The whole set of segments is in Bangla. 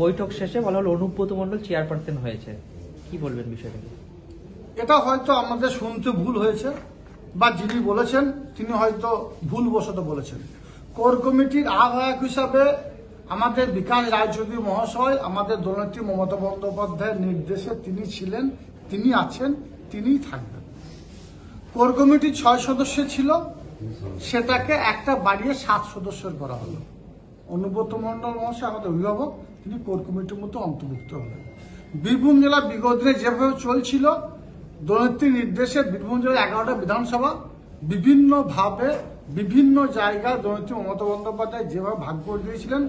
বৈঠক শেষে বলা হলো অনুব্রত মণ্ডল চেয়ারপারসন হয়েছে, কি বলবেন বিষয়টা? এটা হয়তো আমাদের শুনতে ভুল হয়েছে, বা যিনি বলেছেন তিনি হয়তো ভুলবশত বলেছেন। কোর কমিটির আহ্বায়ক হিসাবে আমাদের বিকাশ রায়চৌধুরী মহাশয় আমাদের দলনেত্রী মমতা বন্দ্যোপাধ্যায়ের নির্দেশে তিনি ছিলেন, তিনি আছেন, তিনিই থাকবেন। কোর কমিটি 6 সদস্যের ছিল, সেটাকে একটা বাড়িয়ে 7 সদস্যের করা হলো। অনুব্রত মণ্ডল মহাশয় আমাদের অভিভাবক, তিনি কোর কমিটির মধ্যে অন্তর্ভুক্ত হলেন। বীরভূম জেলা বিগত দিনে যেভাবে চলছিল দলনেত্রীর নির্দেশে বীরভূম জেলার 11টা বিধানসভা বিভিন্নভাবে বিভিন্ন জায়গায় দলনেত্রী মমতা বন্দ্যোপাধ্যায় যেভাবে ভাগ করে দিয়েছিলেন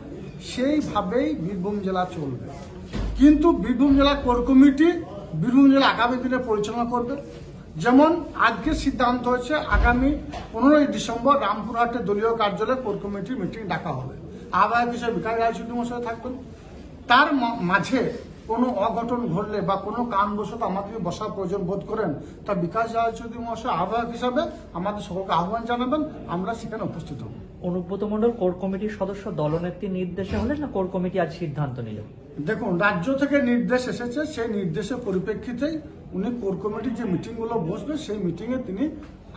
সেইভাবেই বীরভূম জেলা চলবে। কিন্তু বীরভূম জেলা কোর কমিটি বীরভূম জেলা আগামী দিনে পরিচালনা করবে। যেমন আজকে সিদ্ধান্ত হয়েছে আগামী 15ই ডিসেম্বর রামপুরহাটের দলীয় কার্যালয়ে কোর কমিটির মিটিং ডাকা হবে। আহ্বায়ক হিসেবে বিকাশ রায়চৌধুরী মহাশয় থাকবেন। তার মাঝে কোনো অঘটন ঘটলে বা কোনো কারণবশত আমাদের বসার প্রয়োজন বোধ করেন, তা বিকাশ রায়চৌধুরী মহাশয় আহ্বায়ক হিসাবে আমাদের সকলকে আহ্বান জানাবেন, আমরা সেখানে উপস্থিত হব। অনুব্রত মণ্ডল কোর কমিটির সদস্য দলনেত্রীর নির্দেশে হলেন না কোর কমিটি আজ সিদ্ধান্ত নিল? দেখুন, রাজ্য থেকে নির্দেশ এসেছে, সেই নির্দেশের পরিপ্রেক্ষিতেই উনি কোর কমিটির যে মিটিংগুলো বসবে সেই মিটিংয়ে তিনি,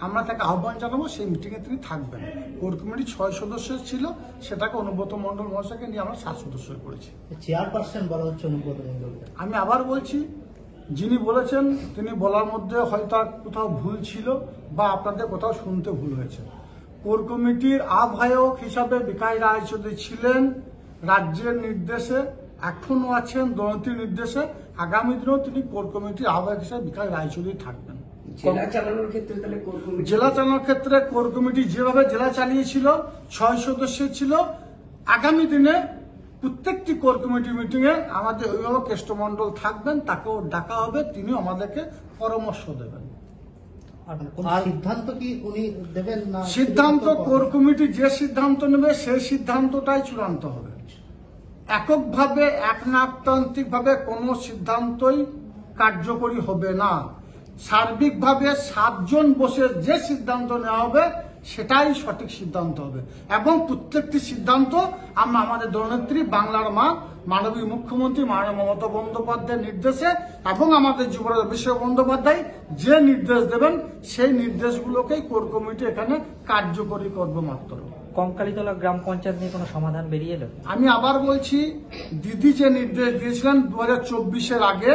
আমরা তাকে আহ্বান জানাবো, সেই মিটিংয়ে তিনি থাকবেন। কোর কমিটি 6 সদস্যের ছিল, সেটাকে অনুব্রত মণ্ডল মহাশয়কে নিয়ে আমরা 7 সদস্য করেছি। চেয়ারপারসন বলা হচ্ছে অনুব্রত মণ্ডল। আমি আবার বলছি, যিনি বলেছেন তিনি বলার মধ্যে হয়তো কোথাও ভুল ছিল বা আপনাদের কোথাও শুনতে ভুল হয়েছে। কোর কমিটির আহ্বায়ক হিসাবে বিকাশ রায়চৌধুরী ছিলেন রাজ্যের নির্দেশে, এখনো আছেন দলনেত্রীর নির্দেশে, আগামী দিনেও তিনি কোর কমিটির আহ্বায়ক হিসাবে বিকাশ রায়চৌধুরী থাকবেন। জেলা চালানোর ক্ষেত্রে তাহলে কোর কমিটি, জেলা চালানোর ক্ষেত্রে কোর কমিটি যেভাবে জেলা চালিয়েছিল 6 সদস্যের ছিল, আগামী দিনে প্রত্যেকটি কোর কমিটি মিটিং এ আমাদের অভিভাবক কেষ্টমণ্ডল থাকবেন, তাকেও ডাকা হবে, তিনিও আমাদেরকে পরামর্শ দেবেন। আর সিদ্ধান্ত কি উনি দেবেন না? সিদ্ধান্ত কোর কমিটি যে সিদ্ধান্ত নেবে সেই সিদ্ধান্তটাই চূড়ান্ত হবে। এককভাবে একনায়কতান্ত্রিকভাবে কোনো সিদ্ধান্তই কার্যকরী হবে না। সার্বিকভাবে 7 জন বসে যে সিদ্ধান্ত নেওয়া হবে সেটাই সঠিক সিদ্ধান্ত হবে, এবং প্রত্যেকটি সিদ্ধান্ত আমরা আমাদের দলনেত্রী বাংলার মা মাননীয় মুখ্যমন্ত্রী মাননীয় মমতা বন্দ্যোপাধ্যায়ের নির্দেশে এবং আমাদের যুবরাজ অভিষেক বন্দ্যোপাধ্যায় যে নির্দেশ দেবেন সেই নির্দেশগুলোকেই কোর কমিটি এখানে কার্যকরী করবে মাত্র। কঙ্কালীতলা গ্রাম পঞ্চায়েত নিয়ে কোনো সমাধান বেরিয়ে এলো? আমি আবার বলছি, দিদি যে নির্দেশ দিয়েছিলেন 2024-এর আগে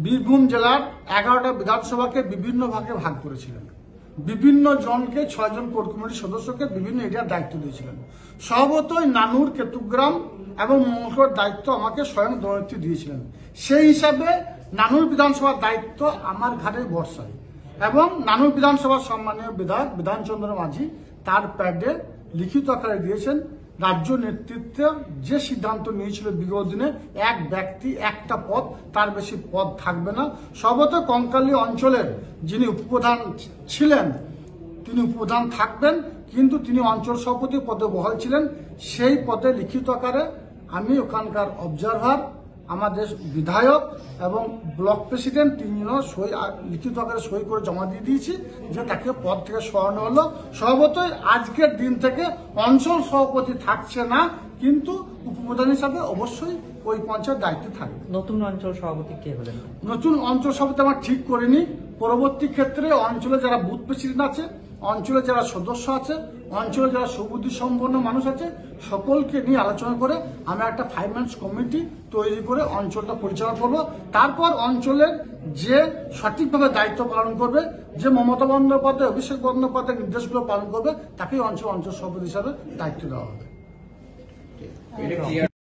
বীরভূম জেলার 11টা বিধানসভাকে বিভিন্ন ভাগে ভাগ করেছিলেন, বিভিন্ন জনকে 6 জন কোর কমিটির সদস্যকে বিভিন্ন এরিয়ার দায়িত্ব দিয়েছিলেন। স্বভাবতই নানুর, কেতুগ্রাম এবং মঙ্গলকোট দায়িত্ব আমাকে স্বয়ং দলনেত্রী দিয়েছিলেন। সেই হিসাবে নানুর বিধানসভার দায়িত্ব আমার ঘাড়ে বর্ষায়, এবং নানুর বিধানসভার সম্মানীয় বিধায়ক বিধানচন্দ্র মাঝি তার প্যাডে লিখিত আকারে দিয়েছেন রাজ্য নেতৃত্ব যে সিদ্ধান্ত নিয়েছিল বিগত দিনে, এক ব্যক্তি একটা পদ, তার বেশি পদ থাকবে না। সর্বত কঙ্কালী অঞ্চলের যিনি উপপ্রধান ছিলেন তিনি উপপ্রধান থাকবেন, কিন্তু তিনি অঞ্চল সভাপতি পদে বহাল ছিলেন। সেই পদে লিখিত আকারে আমি ওখানকার অবজারভার, আমাদের বিধায়ক এবং ব্লক প্রেসিডেন্ট 3 জন সই লিখিত আকারে সই করে জমা দিয়ে দিয়েছি যে তাকে পদ থেকে সরানো হলো। স্বভাবতই আজকের দিন থেকে অঞ্চল সভাপতি থাকছে না, কিন্তু উপপ্রধান হিসাবে অবশ্যই ওই পঞ্চায়েত দায়িত্বে থাকবে। নতুন অঞ্চল সভাপতি কে হলেন? নতুন অঞ্চল সভাপতি আমার ঠিক করিনি। পরবর্তী ক্ষেত্রে অঞ্চলে যারা বুথ প্রেসিডেন্ট আছে, অঞ্চলে যারা সদস্য আছে, অঞ্চলে যারা সুবুদ্ধি সম্পন্ন মানুষ আছে, সকলকে নিয়ে আলোচনা করে আমি একটা ফাইন্যান্স কমিটি তৈরি করে অঞ্চলটা পরিচালনা করব। তারপর অঞ্চলের যে সঠিকভাবে দায়িত্ব পালন করবে, যে মমতা বন্দ্যোপাধ্যায় অভিষেক বন্দ্যোপাধ্যায়ের নির্দেশগুলো পালন করবে, তাকেই অঞ্চল সভাপতি হিসাবে দায়িত্ব দেওয়া হবে।